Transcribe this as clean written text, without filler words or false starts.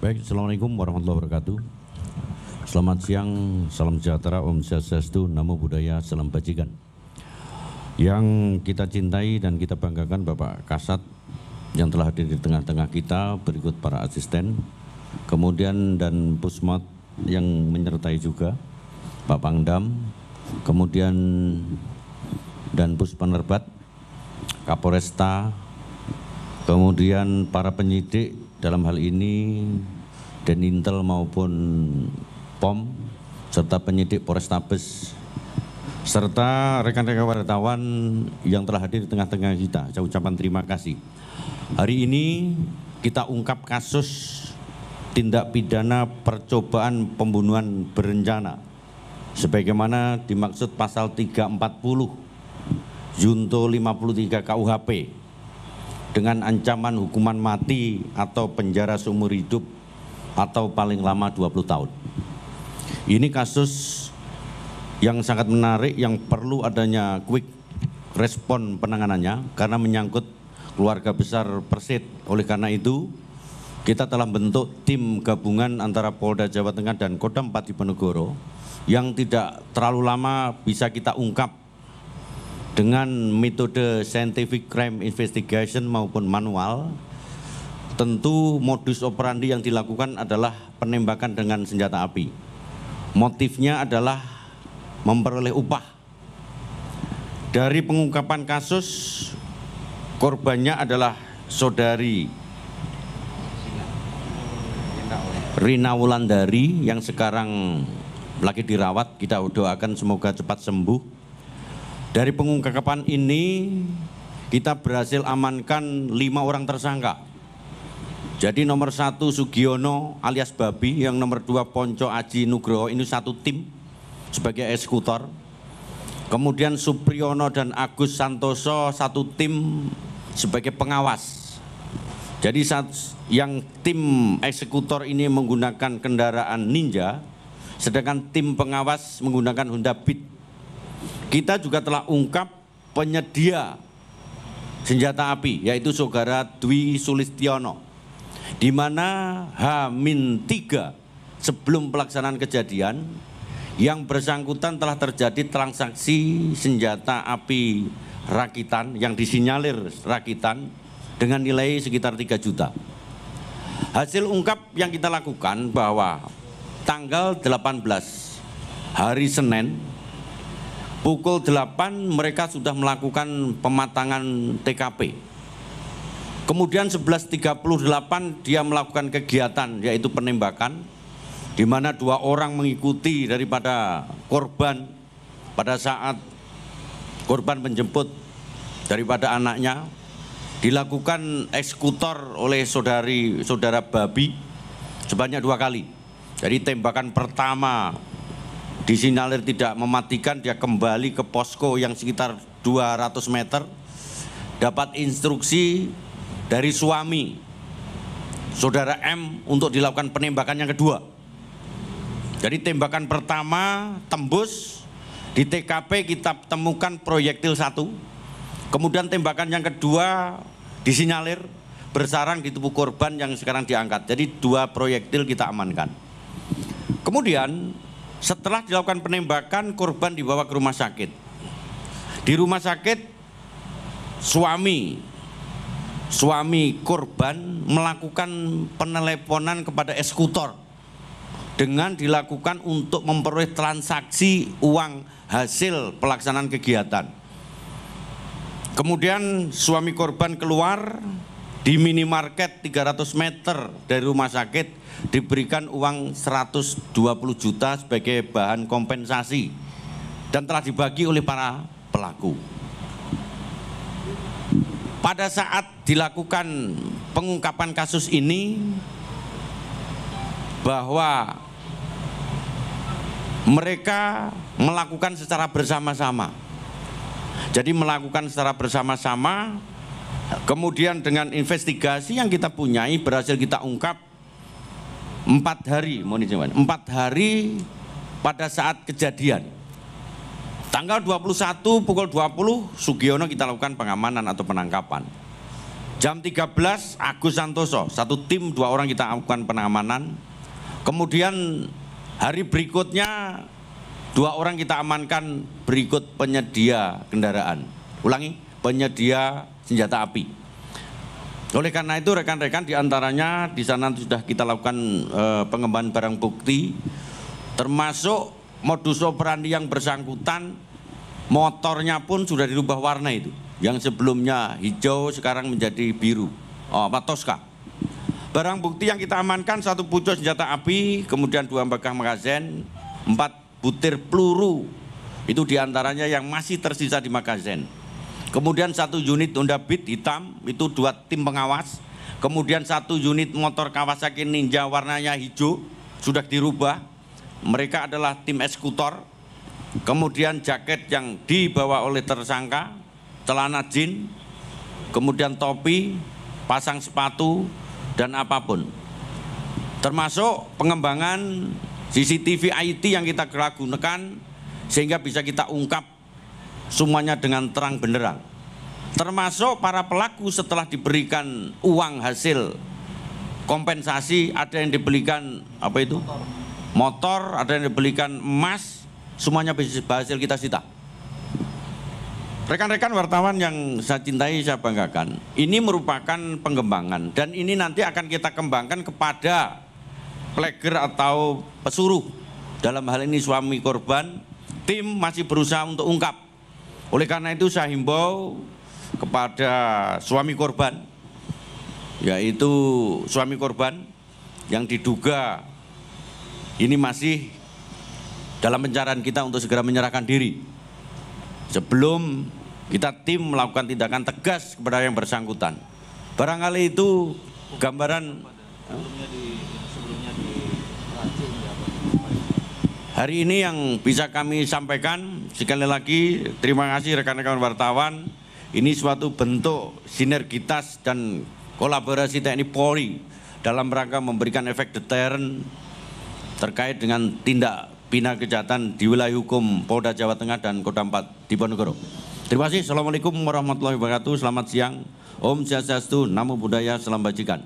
Baik, Assalamualaikum warahmatullahi wabarakatuh. Selamat siang, salam sejahtera, Om Swastiastu, Namo Buddhaya, salam bajikan. Yang kita cintai dan kita banggakan Bapak Kasat yang telah hadir di tengah-tengah kita, berikut para asisten, kemudian dan Pusmat yang menyertai juga, Pak Pangdam, kemudian dan Puspenerbat, Kapolresta, kemudian para penyidik dalam hal ini Denintel maupun POM, serta penyidik Polrestabes, serta rekan-rekan wartawan yang telah hadir di tengah-tengah kita. Saya ucapkan terima kasih. Hari ini kita ungkap kasus tindak pidana percobaan pembunuhan berencana sebagaimana dimaksud pasal 340 Junto 53 KUHP dengan ancaman hukuman mati atau penjara seumur hidup atau paling lama 20 tahun. Ini kasus yang sangat menarik yang perlu adanya quick respon penanganannya karena menyangkut keluarga besar Persit. Oleh karena itu, kita telah bentuk tim gabungan antara Polda Jawa Tengah dan Kodam 4 Diponegoro yang tidak terlalu lama bisa kita ungkap dengan metode scientific crime investigation maupun manual. Tentu modus operandi yang dilakukan adalah penembakan dengan senjata api. Motifnya adalah memperoleh upah. Dari pengungkapan kasus, korbannya adalah saudari Rina Wulandari yang sekarang lagi dirawat. Kita doakan semoga cepat sembuh. Dari pengungkapan ini kita berhasil amankan 5 orang tersangka. Jadi nomor 1 Sugiono alias Babi, yang nomor 2 Ponco Aji Nugroho, ini satu tim sebagai eksekutor. Kemudian Supriyono dan Agus Santoso satu tim sebagai pengawas. Jadi yang tim eksekutor ini menggunakan kendaraan Ninja, sedangkan tim pengawas menggunakan Honda Beat. Kita juga telah ungkap penyedia senjata api, yaitu saudara Dwi Sulistiono, di mana H-3 sebelum pelaksanaan kejadian yang bersangkutan telah terjadi transaksi senjata api rakitan yang disinyalir rakitan dengan nilai sekitar 3 juta. Hasil ungkap yang kita lakukan bahwa tanggal 18 hari Senin pukul 8 mereka sudah melakukan pematangan TKP. Kemudian 11.38 dia melakukan kegiatan yaitu penembakan, di mana 2 orang mengikuti daripada korban pada saat korban menjemput daripada anaknya. Dilakukan eksekutor oleh saudara Babi sebanyak 2 kali. Jadi tembakan pertama disinyalir tidak mematikan, dia kembali ke posko yang sekitar 200 meter. Dapat instruksi dari suami saudara M untuk dilakukan penembakan yang kedua. Jadi tembakan pertama tembus, di TKP kita temukan proyektil 1. Kemudian tembakan yang kedua disinyalir bersarang di tubuh korban yang sekarang diangkat. Jadi 2 proyektil kita amankan. Kemudian setelah dilakukan penembakan, korban dibawa ke rumah sakit. Di rumah sakit suami korban melakukan peneleponan kepada eksekutor dengan dilakukan untuk memperoleh transaksi uang hasil pelaksanaan kegiatan. Kemudian suami korban keluar di minimarket 300 meter dari rumah sakit, diberikan uang 120 juta sebagai bahan kompensasi dan telah dibagi oleh para pelaku. Pada saat dilakukan pengungkapan kasus ini, bahwa mereka melakukan secara bersama-sama. Jadi melakukan secara bersama-sama, kemudian dengan investigasi yang kita punyai berhasil kita ungkap 4 hari, 4 hari pada saat kejadian. Tanggal 21 pukul 20 Sugiono kita lakukan pengamanan atau penangkapan. Jam 13 Agus Santoso, satu tim 2 orang kita lakukan pengamanan. Kemudian hari berikutnya 2 orang kita amankan berikut penyedia kendaraan. Ulangi, penyedia senjata api. Oleh karena itu rekan-rekan diantaranya di sana sudah kita lakukan pengembangan barang bukti, termasuk modus operandi yang bersangkutan, motornya pun sudah dirubah warna itu. Yang sebelumnya hijau sekarang menjadi biru, Toska. Barang bukti yang kita amankan 1 pucuk senjata api, kemudian 2 bagah magazen, 4 butir peluru, itu diantaranya yang masih tersisa di magazen. Kemudian 1 unit Honda Beat hitam, itu 2 tim pengawas. Kemudian 1 unit motor Kawasaki Ninja warnanya hijau, sudah dirubah. Mereka adalah tim eksekutor. Kemudian jaket yang dibawa oleh tersangka, celana jin, kemudian topi, pasang sepatu, dan apapun. Termasuk pengembangan CCTV IT yang kita gunakan sehingga bisa kita ungkap semuanya dengan terang benderang. Termasuk para pelaku setelah diberikan uang hasil kompensasi, ada yang dibelikan motor, ada yang dibelikan emas, semuanya berhasil kita sita. Rekan-rekan wartawan yang saya cintai, saya banggakan, ini merupakan pengembangan dan ini nanti akan kita kembangkan kepada pleger atau pesuruh. Dalam hal ini suami korban, tim masih berusaha untuk ungkap. Oleh karena itu saya himbau kepada suami korban, yaitu suami korban yang diduga ini masih dalam pencarian kita untuk segera menyerahkan diri sebelum kita tim melakukan tindakan tegas kepada yang bersangkutan. Barangkali itu gambaran hari ini yang bisa kami sampaikan. Sekali lagi terima kasih rekan-rekan wartawan. Ini suatu bentuk sinergitas dan kolaborasi TNI Polri dalam rangka memberikan efek deterren terkait dengan tindak pidana kejahatan di wilayah hukum Polda Jawa Tengah dan Kodam 4 Diponegoro. Terima kasih. Assalamualaikum warahmatullahi wabarakatuh. Selamat siang. Om Swastiastu, Namo Buddhaya, Salam Bajikan.